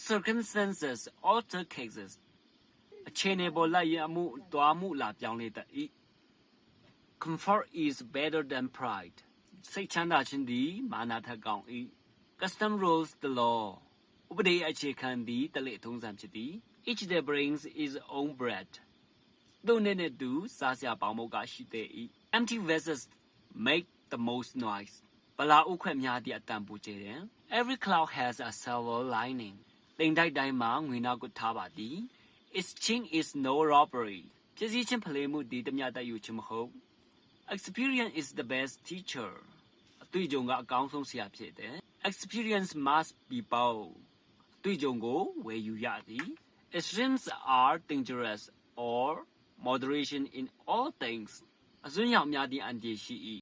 circumstances alter cases အခြေအနေပေါ်လိုက်ရင်အမှုတွားမှုလာပြောင်းလဲတတ်၏ comfort is better than pride စိတ်ချမ်းသာခြင်းသည်မာနထက်ကောင်း၏ custom rules the law ဥပဒေအခြေခံသည်တလေထုံးစံဖြစ်သည် each day brings his own bread သူနဲ့တူစားစရာပေါင်းမုတ်ကရှိတဲ့ empty vessels make the most noise ပလာဥခွက်များသည့်အတန်ပူကျတဲ့ every cloud has a silver lining တိမ်တိုက်တိုင်းမှာငွေနောက်ကိုထားပါသည် its chin is no robbery ဖြစ်စည်းခြင်းဖလှယ်မှုသည်တမျှတယူခြင်းမဟုတ် experience is the best teacher အတွေ့အကြုံကအကောင်းဆုံးဆရာဖြစ်တယ် experience must be bold အတွေ့အကြုံကိုဝယ်ယူရသည် extremes are dangerous or moderation in all things အစွန်းရောက်များသည့်အန္တရာယ်ရှိ၏